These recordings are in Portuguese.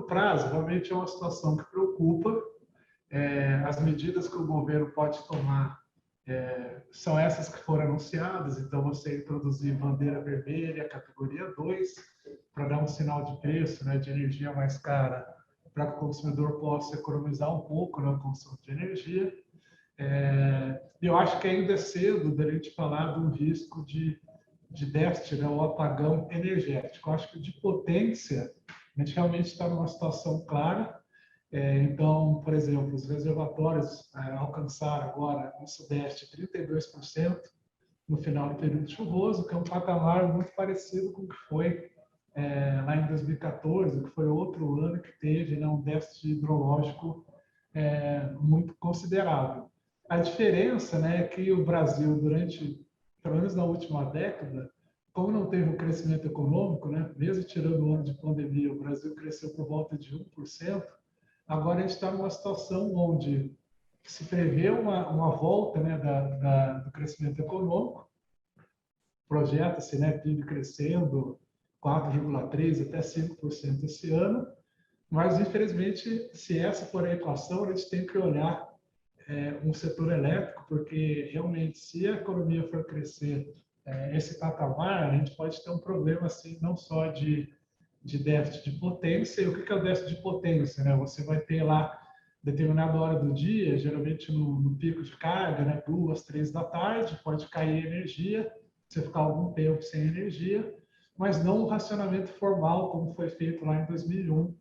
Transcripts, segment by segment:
curto prazo, realmente é uma situação que preocupa. As medidas que o governo pode tomar são essas que foram anunciadas, então você introduzir bandeira vermelha, categoria 2, para dar um sinal de preço, né, de energia mais cara, para que o consumidor possa economizar um pouco no consumo de energia. Eu acho que ainda é cedo da gente falar de um risco de déficit, né, ou apagão energético. Eu acho que de potência, a gente realmente está numa situação clara. Então, por exemplo, os reservatórios alcançaram agora no Sudeste 32% no final do período chuvoso, que é um patamar muito parecido com o que foi lá em 2014, que foi outro ano que teve, né, um déficit hidrológico muito considerável. A diferença, né, é que o Brasil, durante, pelo menos na última década, como não teve um crescimento econômico, né, mesmo tirando o ano de pandemia, o Brasil cresceu por volta de 1%. Agora a gente está numa situação onde se prevê uma volta, né, do crescimento econômico, projeta-se, né, PIB crescendo 4,3% até 5% esse ano, mas infelizmente, se essa for a equação, a gente tem que olhar um setor elétrico, porque realmente, se a economia for crescer esse patamar, a gente pode ter um problema assim, não só de déficit de potência. E o que é o déficit de potência, né? Você vai ter lá determinada hora do dia, geralmente no pico de carga, né, 2, 3 da tarde, pode cair energia, você ficar algum tempo sem energia, mas não um racionamento formal como foi feito lá em 2001,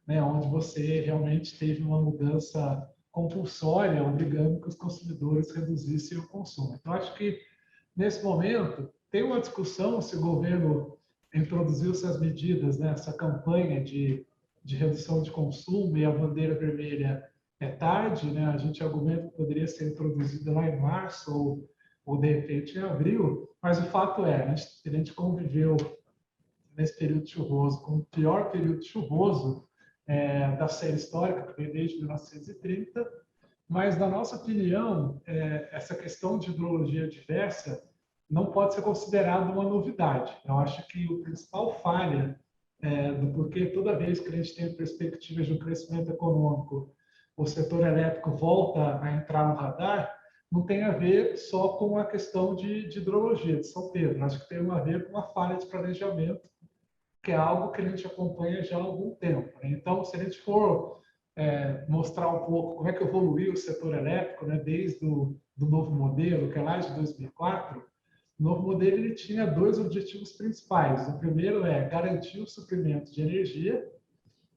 né, onde você realmente teve uma mudança compulsória, obrigando que os consumidores reduzissem o consumo. Então, acho que, nesse momento, tem uma discussão se o governo introduziu essas medidas, né, essa campanha de redução de consumo, e a bandeira vermelha é tarde, né, a gente argumenta que poderia ser introduzida lá em março ou de repente em abril, mas o fato é, a gente conviveu nesse período chuvoso com o pior período chuvoso da série histórica, que vem desde 1930, mas, na nossa opinião, essa questão de hidrologia diversa não pode ser considerada uma novidade. Eu acho que a principal falha do porquê toda vez que a gente tem perspectivas de um crescimento econômico, o setor elétrico volta a entrar no radar, não tem a ver só com a questão de hidrologia de São Pedro. Acho que tem a ver com uma falha de planejamento, que é algo que a gente acompanha já há algum tempo, né? Então, se a gente for mostrar um pouco como é que evoluiu o setor elétrico, né, desde do novo modelo, que é lá de 2004, o novo modelo ele tinha dois objetivos principais. O primeiro é garantir o suprimento de energia,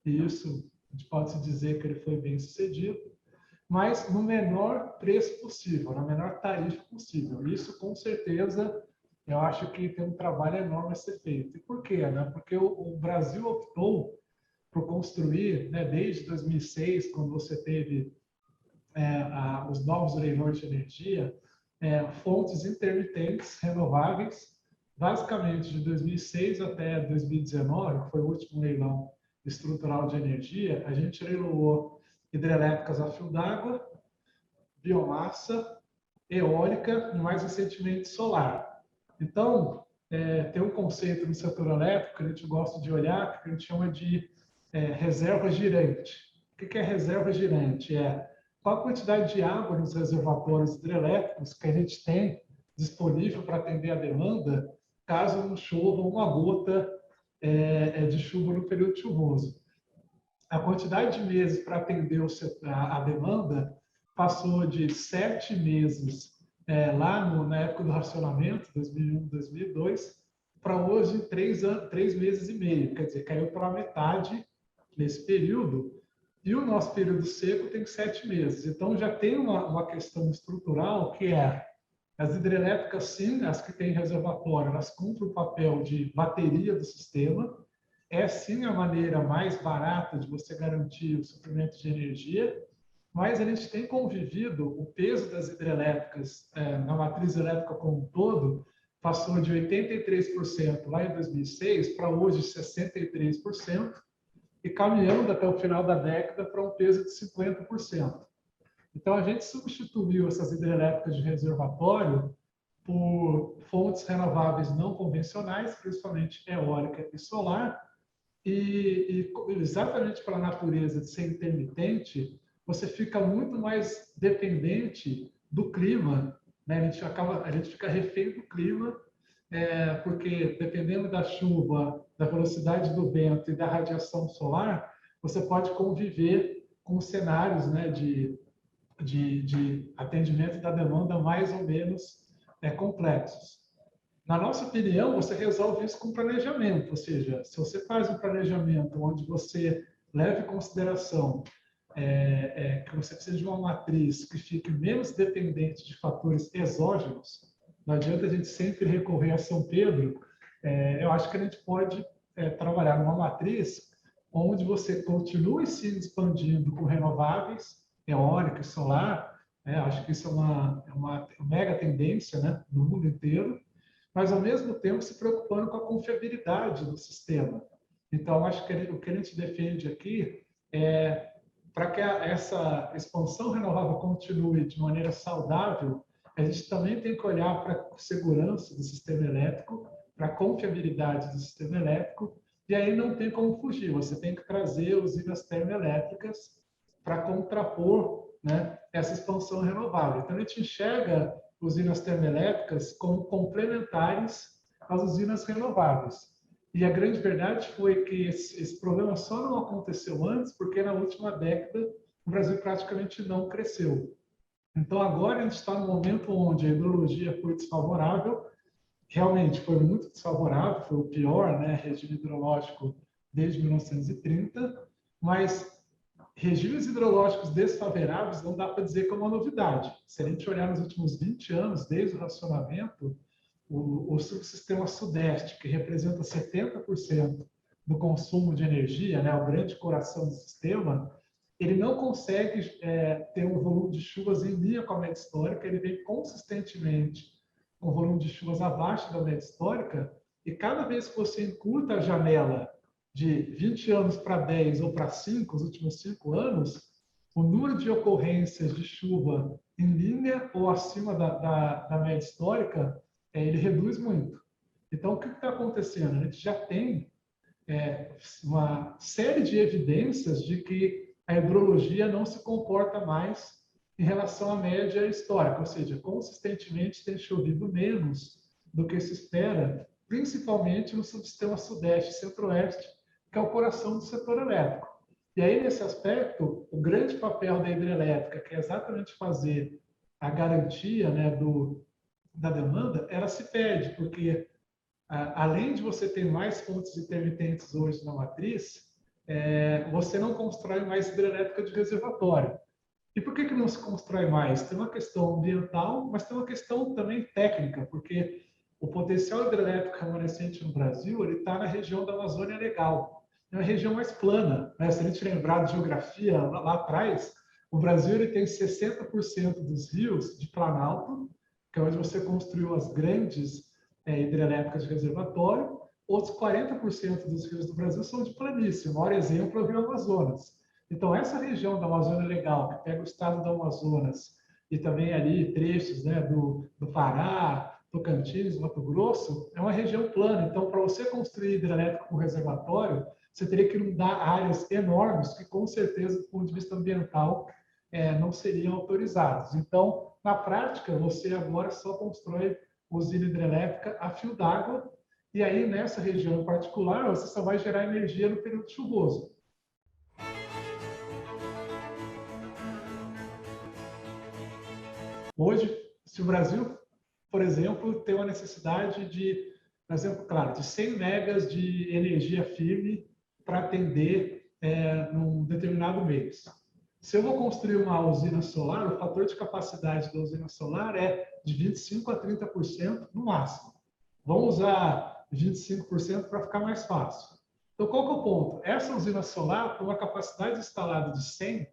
e isso a gente pode se dizer que ele foi bem sucedido, mas no menor preço possível, na menor tarifa possível. Isso, com certeza, eu acho que tem um trabalho enorme a ser feito. E por quê? Né? Porque o Brasil optou por construir, né, desde 2006, quando você teve os novos leilões de energia, fontes intermitentes renováveis, basicamente de 2006 até 2019, que foi o último leilão estrutural de energia, a gente leiloou hidrelétricas a fio d'água, biomassa, eólica e, mais recentemente, solar. Então, tem um conceito no setor elétrico que a gente gosta de olhar, que a gente chama de reserva girante. O que é reserva girante? Qual a quantidade de água nos reservatórios hidrelétricos que a gente tem disponível para atender a demanda, caso não chova uma gota de chuva no período chuvoso. A quantidade de meses para atender a demanda passou de 7 meses lá na época do racionamento, 2001, 2002, para hoje 3 meses e meio. Quer dizer, caiu para a metade nesse período. E o nosso período seco tem 7 meses. Então, já tem uma questão estrutural que as hidrelétricas, sim, as que têm reservatório, elas cumprem o papel de bateria do sistema. É, sim, a maneira mais barata de você garantir o suprimento de energia, mas a gente tem convivido, o peso das hidrelétricas na matriz elétrica como um todo passou de 83% lá em 2006 para hoje 63%, e caminhando até o final da década para um peso de 50%. Então, a gente substituiu essas hidrelétricas de reservatório por fontes renováveis não convencionais, principalmente eólica e solar, Exatamente pela natureza de ser intermitente, você fica muito mais dependente do clima, né? A gente fica refém do clima, porque dependendo da chuva, da velocidade do vento e da radiação solar, você pode conviver com cenários, né, de atendimento da demanda mais ou menos complexos. Na nossa opinião, você resolve isso com planejamento, ou seja, se você faz um planejamento onde você leve em consideração que você precisa de uma matriz que fique menos dependente de fatores exógenos, não adianta a gente sempre recorrer a São Pedro, eu acho que a gente pode trabalhar numa matriz onde você continue se expandindo com renováveis, eólica e solar, acho que isso é uma mega tendência, né, no mundo inteiro, mas ao mesmo tempo se preocupando com a confiabilidade do sistema. Então, acho que o que a gente defende aqui é para que essa expansão renovável continue de maneira saudável, a gente também tem que olhar para a segurança do sistema elétrico, para a confiabilidade do sistema elétrico, e aí não tem como fugir, você tem que trazer usinas termoelétricas para contrapor, né, essa expansão renovável. Então, a gente enxerga usinas termoelétricas como complementares às usinas renováveis. E a grande verdade foi que esse problema só não aconteceu antes porque na última década o Brasil praticamente não cresceu. Então agora a gente está no momento onde a hidrologia foi desfavorável, realmente foi muito desfavorável, foi o pior, né, regime hidrológico desde 1930, mas regimes hidrológicos desfavoráveis não dá para dizer que é uma novidade. Se a gente olhar nos últimos 20 anos, desde o racionamento, o subsistema sudeste, que representa 70% do consumo de energia, né, o grande coração do sistema, ele não consegue ter um volume de chuvas em linha com a média histórica, ele vem consistentemente com um volume de chuvas abaixo da média histórica, e cada vez que você encurta a janela de 20 anos para 10 ou para 5, os últimos 5 anos, o número de ocorrências de chuva em linha ou acima da média histórica, ele reduz muito. Então, o que está acontecendo? A gente já tem uma série de evidências de que a hidrologia não se comporta mais em relação à média histórica, ou seja, consistentemente tem chovido menos do que se espera, principalmente no subsistema sudeste e centro-oeste, que é o coração do setor elétrico. E aí, nesse aspecto, o grande papel da hidrelétrica, que é exatamente fazer a garantia, né, da demanda, ela se perde, porque além de você ter mais fontes intermitentes hoje na matriz, você não constrói mais hidrelétrica de reservatório. E por que não se constrói mais? Tem uma questão ambiental, mas tem uma questão também técnica, porque o potencial hidrelétrico remanescente no Brasil ele está na região da Amazônia Legal. É uma região mais plana, né? Se a gente lembrar de geografia lá atrás, o Brasil ele tem 60% dos rios de planalto, que é onde você construiu as grandes hidrelétricas de reservatório. Outros 40% dos rios do Brasil são de planície. O maior exemplo é o Rio Amazonas. Então, essa região da Amazônia Legal, que pega o estado do Amazonas e também ali trechos, né, do Pará, Tocantins, Mato Grosso, é uma região plana. Então, para você construir hidrelétrico com reservatório, você teria que inundar áreas enormes que, com certeza, do ponto de vista ambiental, não seriam autorizados. Então, na prática, você agora só constrói usina hidrelétrica a fio d'água, e aí, nessa região em particular, você só vai gerar energia no período chuvoso. Hoje, se o Brasil, por exemplo, tem uma necessidade de, por exemplo, claro, de 100 megas de energia firme para atender num determinado mês. Se eu vou construir uma usina solar, o fator de capacidade da usina solar é de 25% a 30% no máximo. Vamos usar 25% para ficar mais fácil. Então, qual que é o ponto? Essa usina solar, com uma capacidade instalada de 100,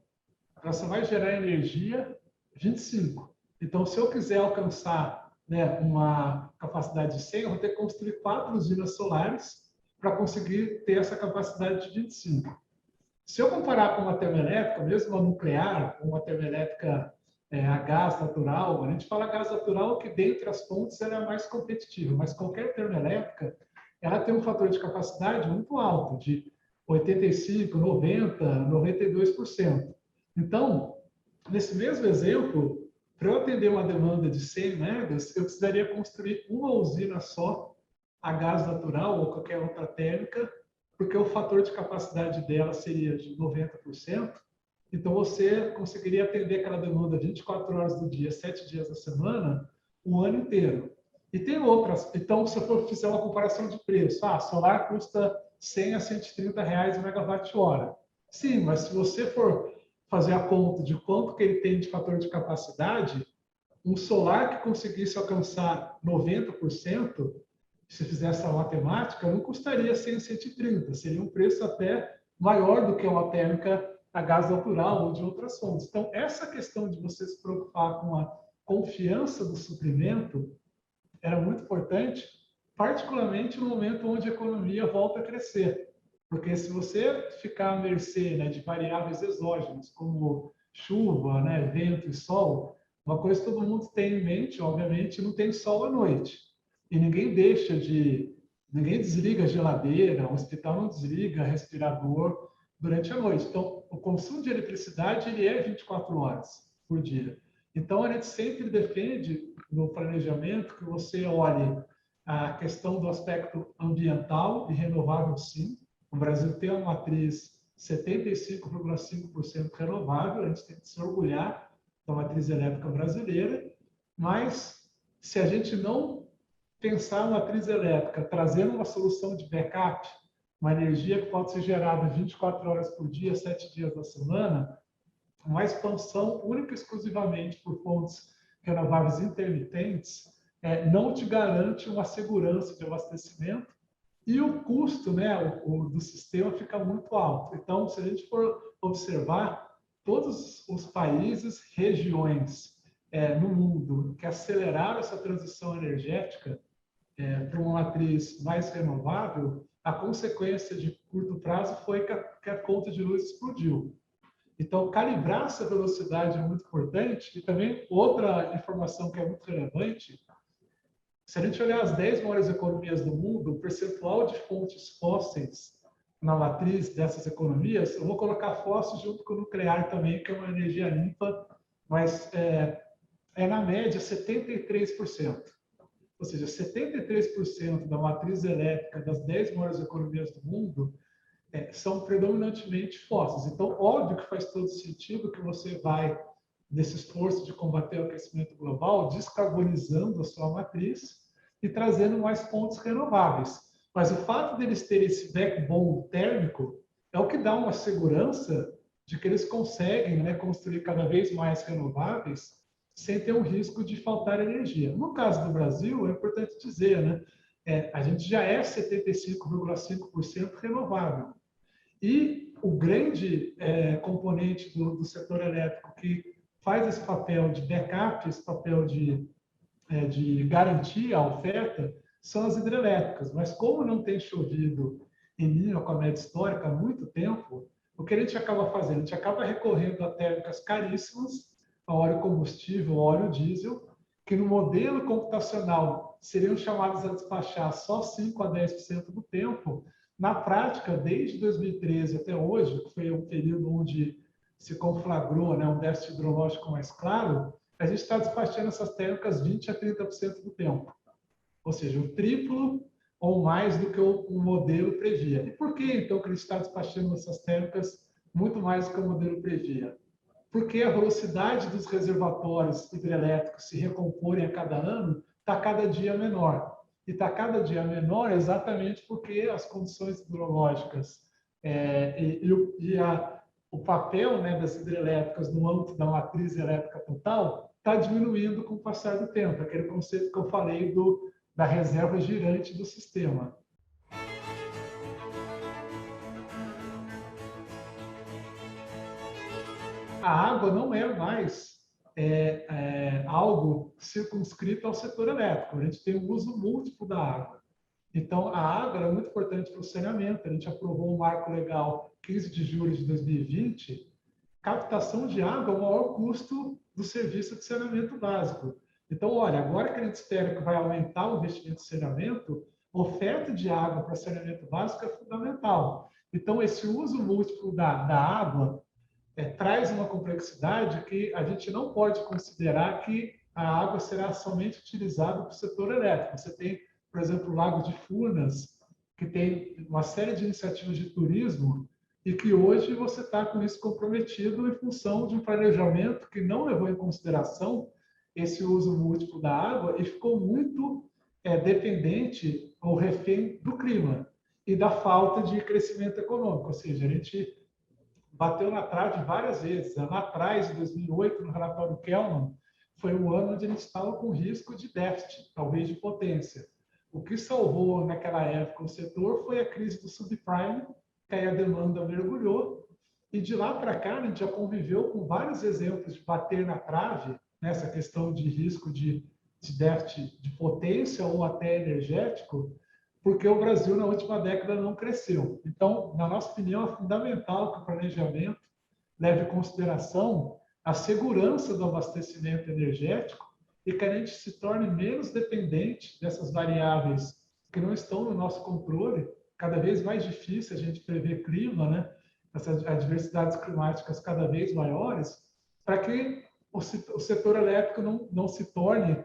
ela só vai gerar energia 25. Então, se eu quiser alcançar, né, uma capacidade de 100, eu vou ter que construir 4 usinas solares para conseguir ter essa capacidade de 25. Se eu comparar com uma termoelétrica, mesmo uma nuclear, uma termoelétrica a gás natural, a gente fala gás natural que dentre as fontes ela é a mais competitiva, mas qualquer termoelétrica ela tem um fator de capacidade muito alto, de 85%, 90%, 92%. Então, nesse mesmo exemplo, para eu atender uma demanda de 100 megas, eu precisaria construir uma usina só a gás natural ou qualquer outra térmica, porque o fator de capacidade dela seria de 90%. Então, você conseguiria atender aquela demanda 24 horas do dia, 7 dias da semana, o ano inteiro. E tem outras. Então, se eu for fizer uma comparação de preço, solar custa 100 a 130 reais o megawatt-hora. Sim, mas se você for fazer a conta de quanto que ele tem de fator de capacidade, um solar que conseguisse alcançar 90%, se fizesse a matemática, não custaria 100, 130. Seria um preço até maior do que uma térmica a gás natural ou de outras fontes. Então, essa questão de você se preocupar com a confiança do suprimento era muito importante, particularmente no momento onde a economia volta a crescer. Porque se você ficar à mercê, né, de variáveis exógenas, como chuva, né, vento e sol, uma coisa que todo mundo tem em mente, obviamente, não tem sol à noite. E ninguém desliga a geladeira, o hospital não desliga respirador durante a noite. Então, o consumo de eletricidade ele é 24 horas por dia. Então, a gente sempre defende no planejamento que você olhe a questão do aspecto ambiental e renovável, sim. O Brasil tem uma matriz 75,5% renovável, a gente tem que se orgulhar da matriz elétrica brasileira, mas se a gente não pensar uma matriz elétrica trazendo uma solução de backup, uma energia que pode ser gerada 24 horas por dia, 7 dias da semana, uma expansão única e exclusivamente por fontes renováveis intermitentes não te garante uma segurança de abastecimento e o custo, né, do sistema fica muito alto. Então, se a gente for observar, todos os países, regiões no mundo que aceleraram essa transição energética para uma matriz mais renovável, a consequência de curto prazo foi que a conta de luz explodiu. Então, calibrar essa velocidade é muito importante. E também outra informação que é muito relevante, se a gente olhar as 10 maiores economias do mundo, o percentual de fontes fósseis na matriz dessas economias, eu vou colocar fósseis junto com o nuclear também, que é uma energia limpa, mas na média 73%. Ou seja, 73% da matriz elétrica das 10 maiores economias do mundo são predominantemente fósseis. Então, óbvio que faz todo sentido que você vai, nesse esforço de combater o aquecimento global, descarbonizando a sua matriz e trazendo mais fontes renováveis. Mas o fato deles terem esse backbone térmico é o que dá uma segurança de que eles conseguem, né, construir cada vez mais renováveis sem ter o risco de faltar energia. No caso do Brasil, é importante dizer, né, a gente já é 75,5% renovável. E o grande componente do setor elétrico que faz esse papel de backup, esse papel de garantir a oferta, são as hidrelétricas. Mas como não tem chovido em linha com a média histórica há muito tempo, o que a gente acaba fazendo? A gente acaba recorrendo a térmicas caríssimas, a óleo combustível, óleo diesel, que no modelo computacional seriam chamados a despachar só 5 a 10% do tempo. Na prática, desde 2013 até hoje, que foi um período onde se conflagrou, né, um déficit hidrológico mais claro, a gente está despachando essas térmicas 20 a 30% do tempo. Ou seja, o triplo ou mais do que o modelo previa. E por que, então, que a gente está despachando essas térmicas muito mais do que o modelo previa? Porque a velocidade dos reservatórios hidrelétricos se recomporem a cada ano está cada dia menor. E está cada dia menor exatamente porque as condições hidrológicas o papel, né, das hidrelétricas no âmbito da matriz elétrica total está diminuindo com o passar do tempo. Aquele conceito que eu falei da reserva girante do sistema. A água não é mais algo circunscrito ao setor elétrico. A gente tem um uso múltiplo da água. Então, a água é muito importante para o saneamento. A gente aprovou um marco legal 15 de julho de 2020. Captação de água é o maior custo do serviço de saneamento básico. Então, olha, agora que a gente espera que vai aumentar o investimento em saneamento, oferta de água para saneamento básico é fundamental. Então, esse uso múltiplo da água traz uma complexidade que a gente não pode considerar que a água será somente utilizada para o setor elétrico. Você tem, por exemplo, o Lago de Furnas, que tem uma série de iniciativas de turismo e que hoje você está com isso comprometido em função de um planejamento que não levou em consideração esse uso múltiplo da água e ficou muito dependente ou refém do clima e da falta de crescimento econômico. Ou seja, a gente bateu na trave várias vezes. Lá atrás, em 2008, no relatório Kellman, foi um ano onde a gente estava com risco de déficit, talvez de potência. O que salvou naquela época o setor foi a crise do subprime, que aí a demanda mergulhou, e de lá para cá a gente já conviveu com vários exemplos de bater na trave, nessa questão de risco de déficit de potência ou até energético, porque o Brasil na última década não cresceu. Então, na nossa opinião, é fundamental que o planejamento leve em consideração a segurança do abastecimento energético e que a gente se torne menos dependente dessas variáveis que não estão no nosso controle. Cada vez mais difícil a gente prever clima, né? Essas adversidades climáticas cada vez maiores, para que o setor elétrico não se torne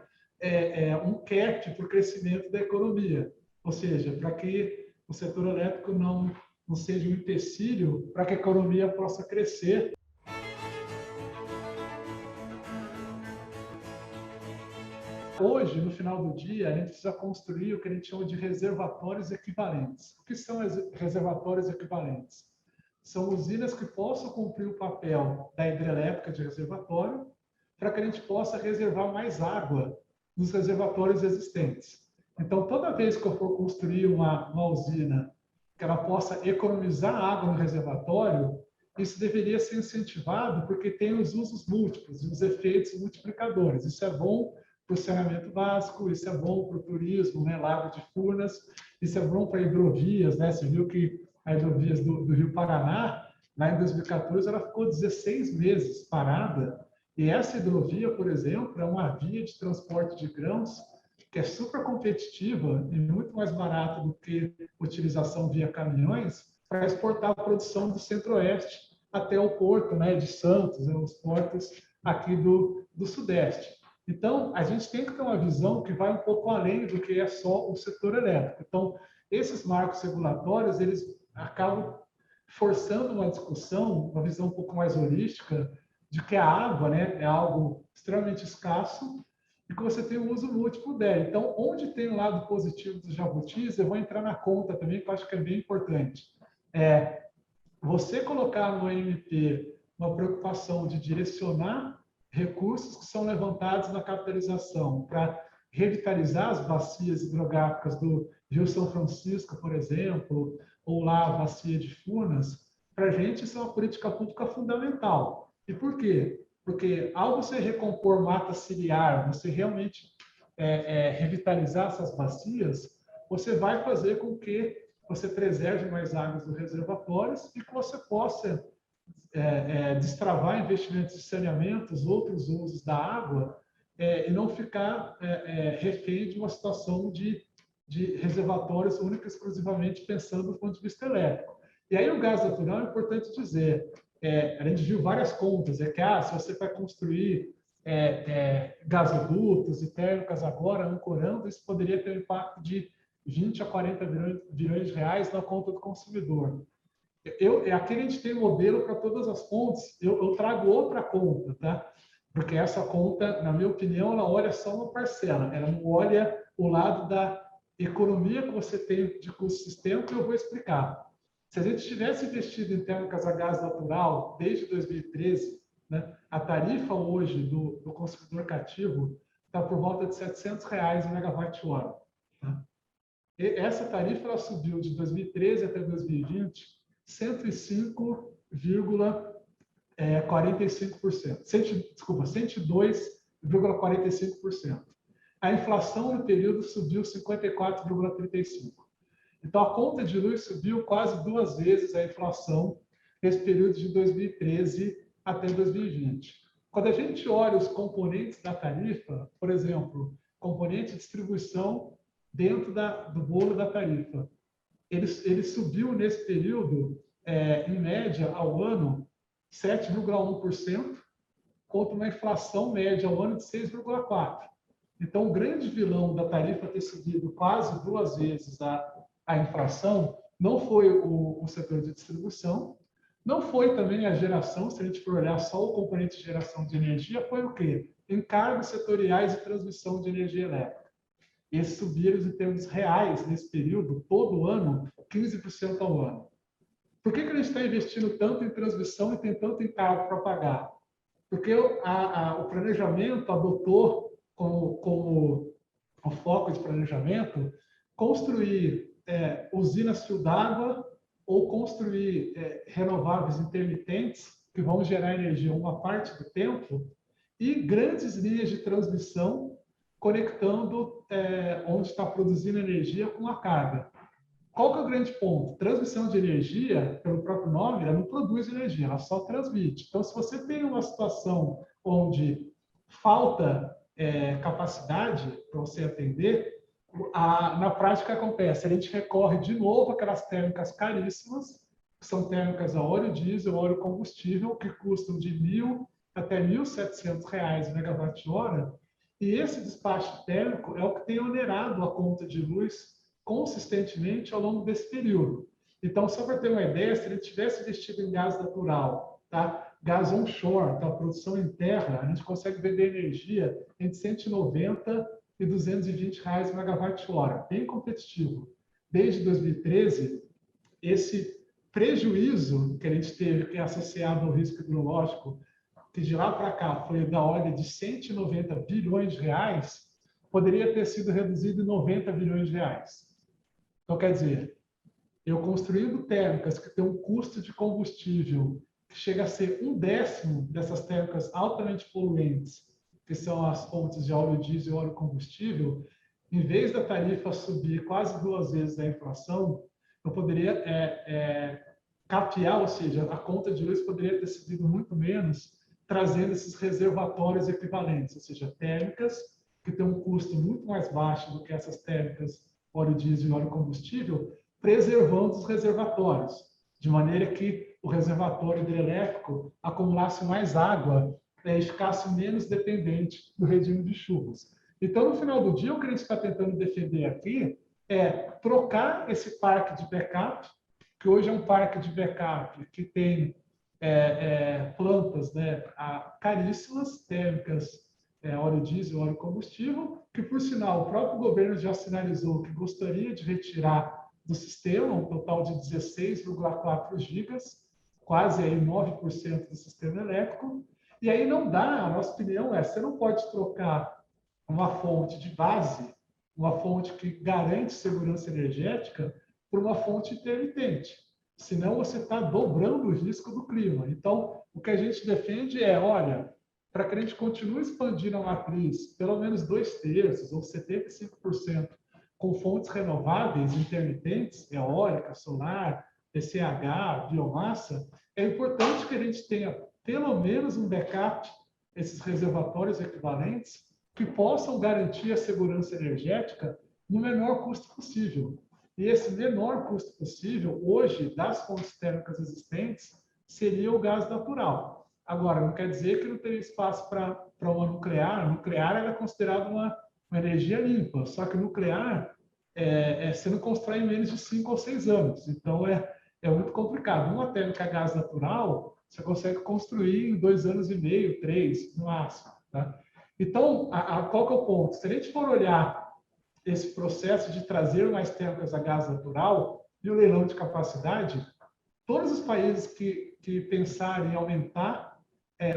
um cap para o crescimento da economia. Ou seja, para que o setor elétrico não seja um empecilho para que a economia possa crescer. Hoje, no final do dia, a gente precisa construir o que a gente chama de reservatórios equivalentes. O que são reservatórios equivalentes? São usinas que possam cumprir o papel da hidrelétrica de reservatório para que a gente possa reservar mais água nos reservatórios existentes. Então, toda vez que eu for construir uma usina que ela possa economizar água no reservatório, isso deveria ser incentivado porque tem os usos múltiplos e os efeitos multiplicadores. Isso é bom para o saneamento básico, isso é bom para o turismo, né? Lago de Furnas, isso é bom para hidrovias, né? Você viu que a hidrovias do Rio Paraná, lá em 2014, ela ficou 16 meses parada, e essa hidrovia, por exemplo, é uma via de transporte de grãos que é super competitiva e muito mais barata do que utilização via caminhões para exportar a produção do Centro-Oeste até o porto, né, de Santos, os portos aqui do Sudeste. Então, a gente tem que ter uma visão que vai um pouco além do que é só o setor elétrico. Então, esses marcos regulatórios, eles acabam forçando uma discussão, uma visão um pouco mais holística, de que a água, né, é algo extremamente escasso e que você tem um uso múltiplo dela. Então, onde tem o lado positivo dos jabutis, eu vou entrar na conta também, que eu acho que é bem importante. Você colocar no MP uma preocupação de direcionar recursos que são levantados na capitalização para revitalizar as bacias hidrográficas do Rio São Francisco, por exemplo, ou lá a bacia de Furnas, para a gente isso é uma política pública fundamental. E por quê? Porque ao você recompor mata ciliar, você realmente revitalizar essas bacias, você vai fazer com que você preserve mais águas dos reservatórios e que você possa destravar investimentos de saneamentos, outros usos da água, e não ficar refém de uma situação de reservatórios única e exclusivamente pensando do ponto de vista elétrico. E aí o gás natural, é importante dizer, a gente viu várias contas, que se você vai construir gasodutos e térmicas agora, ancorando, isso poderia ter um impacto de 20 a 40 bilhões de reais na conta do consumidor. Aqui a gente tem modelo para todas as fontes, eu trago outra conta, tá? Porque essa conta, na minha opinião, ela olha só uma parcela, ela não olha o lado da economia que você tem de custo sistêmico, e eu vou explicar. Se a gente tivesse investido em térmicas a gás natural desde 2013, né, a tarifa hoje do consumidor cativo está por volta de R$700 o megawatt-hora. Tá? Essa tarifa ela subiu de 2013 até 2020 102,45%. Desculpa, 102,45%. A inflação no período subiu 54,35%. Então, a conta de luz subiu quase 2 vezes a inflação nesse período de 2013 até 2020. Quando a gente olha os componentes da tarifa, por exemplo, componente de distribuição dentro do bolo da tarifa, ele subiu nesse período em média, ao ano, 7,1%, contra uma inflação média ao ano de 6,4%. Então, o grande vilão da tarifa ter subido quase 2 vezes a inflação não foi o setor de distribuição, não foi também a geração, se a gente for olhar só o componente de geração de energia, foi o quê? Encargos setoriais e transmissão de energia elétrica. Esses subiram em termos reais nesse período, todo ano, 15% ao ano. Por que a gente está investindo tanto em transmissão e tem tanto encargo para pagar? Porque o planejamento adotou como o foco de planejamento construir usinas fio d'água ou construir renováveis intermitentes que vão gerar energia uma parte do tempo e grandes linhas de transmissão conectando onde está produzindo energia com a carga. Qual que é o grande ponto? Transmissão de energia, pelo próprio nome, ela não produz energia, ela só transmite. Então, se você tem uma situação onde falta capacidade para você atender, na prática acontece, a gente recorre de novo àquelas térmicas caríssimas, que são térmicas a óleo diesel, óleo combustível, que custam de R$ 1.000 até R$ 1.700 megawatt-hora, e esse despacho térmico é o que tem onerado a conta de luz consistentemente ao longo desse período. Então, só para ter uma ideia, se ele tivesse investido em gás natural, tá? Gás onshore, tá? Produção em terra, a gente consegue vender energia entre 190 e R$ 220 megawatt-hora, bem competitivo. Desde 2013, esse prejuízo que a gente teve, que é associado ao risco hidrológico, que de lá para cá foi da ordem de 190 bilhões de reais, poderia ter sido reduzido em 90 bilhões de reais. Então, quer dizer, eu construindo térmicas que têm um custo de combustível que chega a ser 1/10 dessas térmicas altamente poluentes, que são as fontes de óleo diesel e óleo combustível, em vez da tarifa subir quase 2 vezes a inflação, eu poderia capear, ou seja, a conta de luz poderia ter subido muito menos, trazendo esses reservatórios equivalentes, ou seja, térmicas que têm um custo muito mais baixo do que essas térmicas óleo diesel e óleo combustível, preservando os reservatórios, de maneira que o reservatório hidrelétrico acumulasse mais água e ficasse menos dependente do regime de chuvas. Então, no final do dia, o que a gente está tentando defender aqui é trocar esse parque de backup, que hoje é um parque de backup que tem plantas caríssimas, térmicas, óleo diesel, óleo combustível, que, por sinal, o próprio governo já sinalizou que gostaria de retirar do sistema um total de 16,4 gigas, quase aí 9% do sistema elétrico. E aí não dá, a nossa opinião você não pode trocar uma fonte de base, uma fonte que garante segurança energética, por uma fonte intermitente. Senão você está dobrando o risco do clima. Então, o que a gente defende olha, para que a gente continue expandindo a matriz, pelo menos 2/3 ou 75%, com fontes renováveis intermitentes, eólica, solar, PCH, biomassa, é importante que a gente tenha pelo menos um backup, esses reservatórios equivalentes, que possam garantir a segurança energética no menor custo possível. E esse menor custo possível, hoje, das fontes térmicas existentes, seria o gás natural. Agora, não quer dizer que não teria espaço para uma nuclear. A nuclear é considerada uma energia limpa, só que nuclear você não constrói em menos de 5 ou 6 anos. Então, é muito complicado. Uma térmica a gás natural, você consegue construir em 2 anos e meio, 3, no máximo. Tá? Então, qual que é o ponto? Se a gente for olhar esse processo de trazer mais térmicas a gás natural e o leilão de capacidade, todos os países que pensarem em aumentar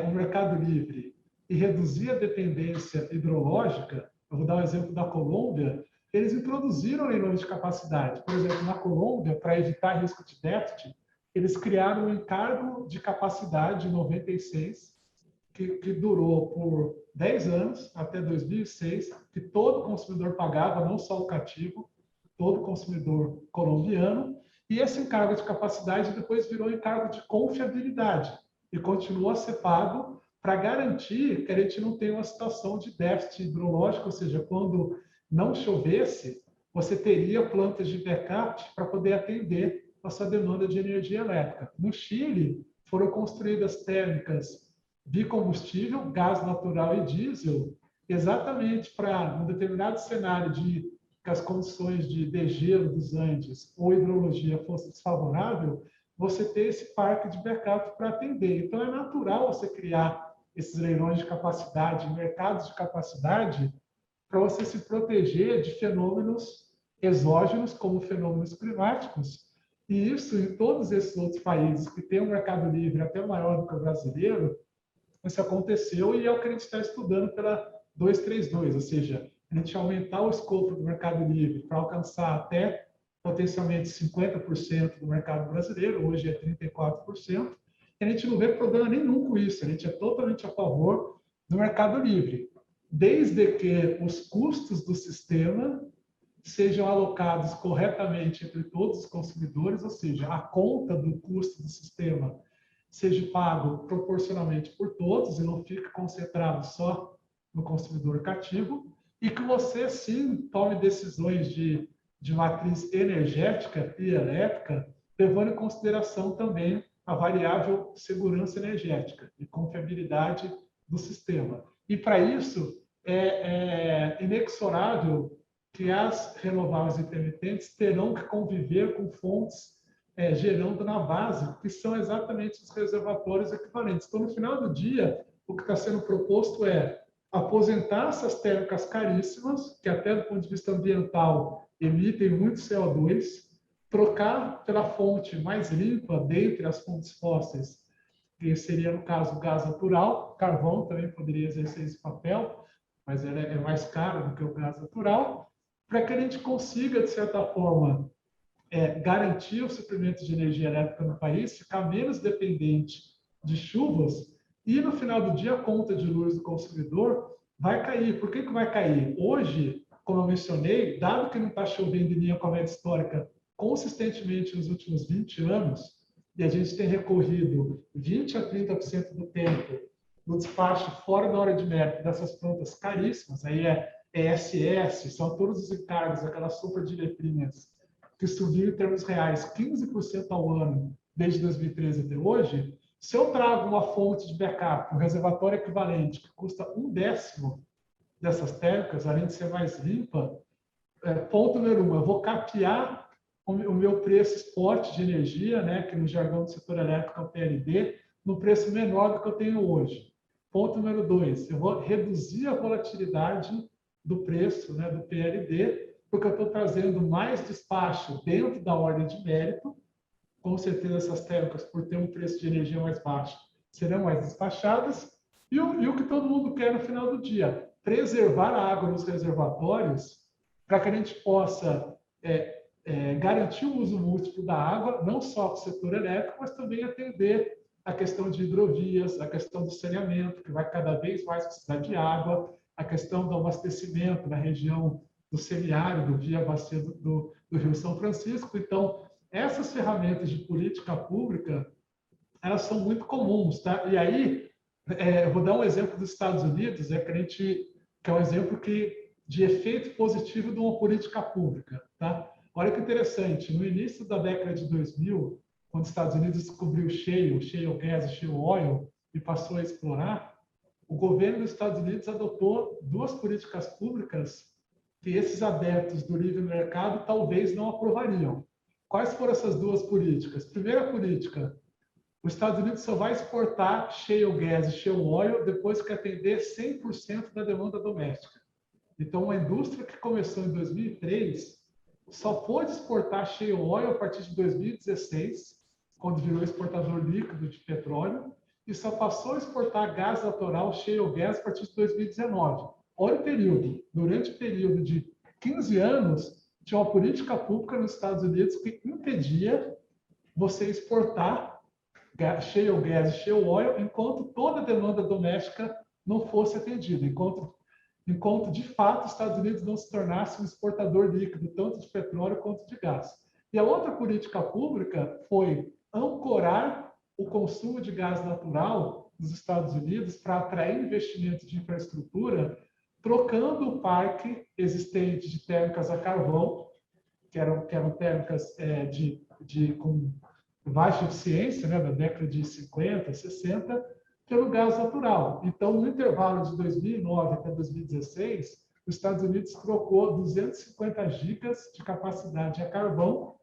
o mercado livre e reduzir a dependência hidrológica, eu vou dar um exemplo da Colômbia, eles introduziram leilões de capacidade. Por exemplo, na Colômbia, para evitar risco de déficit, eles criaram um encargo de capacidade em 96, que durou por 10 anos, até 2006, que todo consumidor pagava, não só o cativo, todo consumidor colombiano, e esse encargo de capacidade depois virou encargo de confiabilidade e continua a ser pago para garantir que a gente não tenha uma situação de déficit hidrológico, ou seja, quando não chovesse, você teria plantas de backup para poder atender a sua demanda de energia elétrica. No Chile, foram construídas térmicas bicombustível, gás natural e diesel, exatamente para, num determinado cenário de que as condições de degelo dos Andes ou hidrologia fosse desfavorável, você ter esse parque de backup para atender. Então, é natural você criar esses leilões de capacidade, mercados de capacidade, para você se proteger de fenômenos exógenos, como fenômenos climáticos. E isso, em todos esses outros países que têm um mercado livre até maior do que o brasileiro, isso aconteceu e é o que a gente está estudando pela 232, ou seja, a gente aumentar o escopo do mercado livre para alcançar até potencialmente 50% do mercado brasileiro, hoje é 34%, e a gente não vê problema nenhum com isso, a gente é totalmente a favor do mercado livre, desde que os custos do sistema sejam alocados corretamente entre todos os consumidores, ou seja, a conta do custo do sistema seja pago proporcionalmente por todos e não fique concentrado só no consumidor cativo, e que você, sim, tome decisões de matriz energética e elétrica, levando em consideração também a variável segurança energética e confiabilidade do sistema. E, para isso, é inexorável que as renováveis intermitentes terão que conviver com fontes gerando na base, que são exatamente os reservatórios equivalentes. Então, no final do dia, o que está sendo proposto é aposentar essas térmicas caríssimas, que até do ponto de vista ambiental emitem muito CO2, trocar pela fonte mais limpa dentre as fontes fósseis, que seria, no caso, o gás natural. Carvão também poderia exercer esse papel, mas ele é mais caro do que o gás natural, para que a gente consiga, de certa forma, garantir o suprimento de energia elétrica no país, ficar menos dependente de chuvas, e no final do dia a conta de luz do consumidor vai cair. Por que vai cair? Hoje, como eu mencionei, dado que não está chovendo em linha com a média histórica consistentemente nos últimos 20 anos, e a gente tem recorrido 20 a 30% do tempo no despacho fora da hora de mérito dessas plantas caríssimas, aí é ESS, são todos os encargos, aquelas sopas de letrinhas que subiu em termos reais 15% ao ano desde 2013 até hoje. Se eu trago uma fonte de backup, um reservatório equivalente, que custa 1/10 dessas térmicas, além de ser mais limpa, ponto número 1, eu vou capear o meu preço spot de energia, né, que no jargão do setor elétrico é o PLD, no preço menor do que eu tenho hoje. Ponto número 2, eu vou reduzir a volatilidade do preço, né, do PLD, porque eu estou trazendo mais despacho dentro da ordem de mérito. Com certeza, essas térmicas, por ter um preço de energia mais baixo, serão mais despachadas. E o que todo mundo quer no final do dia? Preservar a água nos reservatórios para que a gente possa garantir o uso múltiplo da água, não só para o setor elétrico, mas também atender a questão de hidrovias, a questão do saneamento, que vai cada vez mais precisar de água, a questão do abastecimento na região do semiárido, via a bacia do Rio São Francisco. Então, essas ferramentas de política pública, elas são muito comuns, tá? E aí, eu vou dar um exemplo dos Estados Unidos, que é um exemplo de efeito positivo de uma política pública, tá? Olha que interessante, no início da década de 2000, quando os Estados Unidos descobriu o shale gas e shale oil e passou a explorar, o governo dos Estados Unidos adotou duas políticas públicas que esses adeptos do livre mercado talvez não aprovariam. Quais foram essas duas políticas? Primeira política, os Estados Unidos só vai exportar shale gas e shale oil depois que atender 100% da demanda doméstica. Então, uma indústria que começou em 2003 só pôde exportar shale oil a partir de 2016, quando virou exportador líquido de petróleo, e só passou a exportar gás natural, shale gas, a partir de 2019. Olha o período. Durante o período de 15 anos, tinha uma política pública nos Estados Unidos que impedia você exportar shale gas e shale oil enquanto toda a demanda doméstica não fosse atendida, enquanto de fato os Estados Unidos não se tornasse um exportador líquido, tanto de petróleo quanto de gás. E a outra política pública foi ancorar o consumo de gás natural nos Estados Unidos para atrair investimento de infraestrutura, trocando o parque existente de térmicas a carvão, que eram térmicas de com baixa eficiência, né, da década de 50, 60, pelo gás natural. Então, no intervalo de 2009 até 2016, os Estados Unidos trocou 250 gigas de capacidade a carvão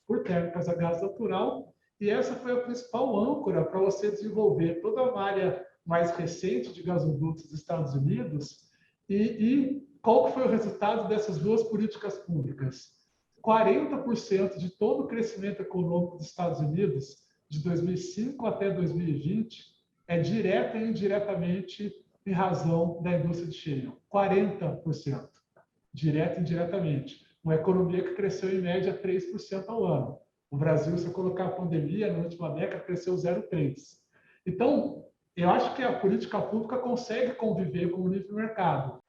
por térmicas a gás natural, e essa foi a principal âncora para você desenvolver toda a área mais recente de gasodutos dos Estados Unidos. E qual foi o resultado dessas duas políticas públicas? 40% de todo o crescimento econômico dos Estados Unidos, de 2005 até 2020, é direta e indiretamente em razão da indústria de shale. 40%, direta e indiretamente. Uma economia que cresceu em média 3% ao ano. O Brasil, se eu colocar a pandemia, na última década, cresceu 0,3%. Então, eu acho que a política pública consegue conviver com o livre mercado.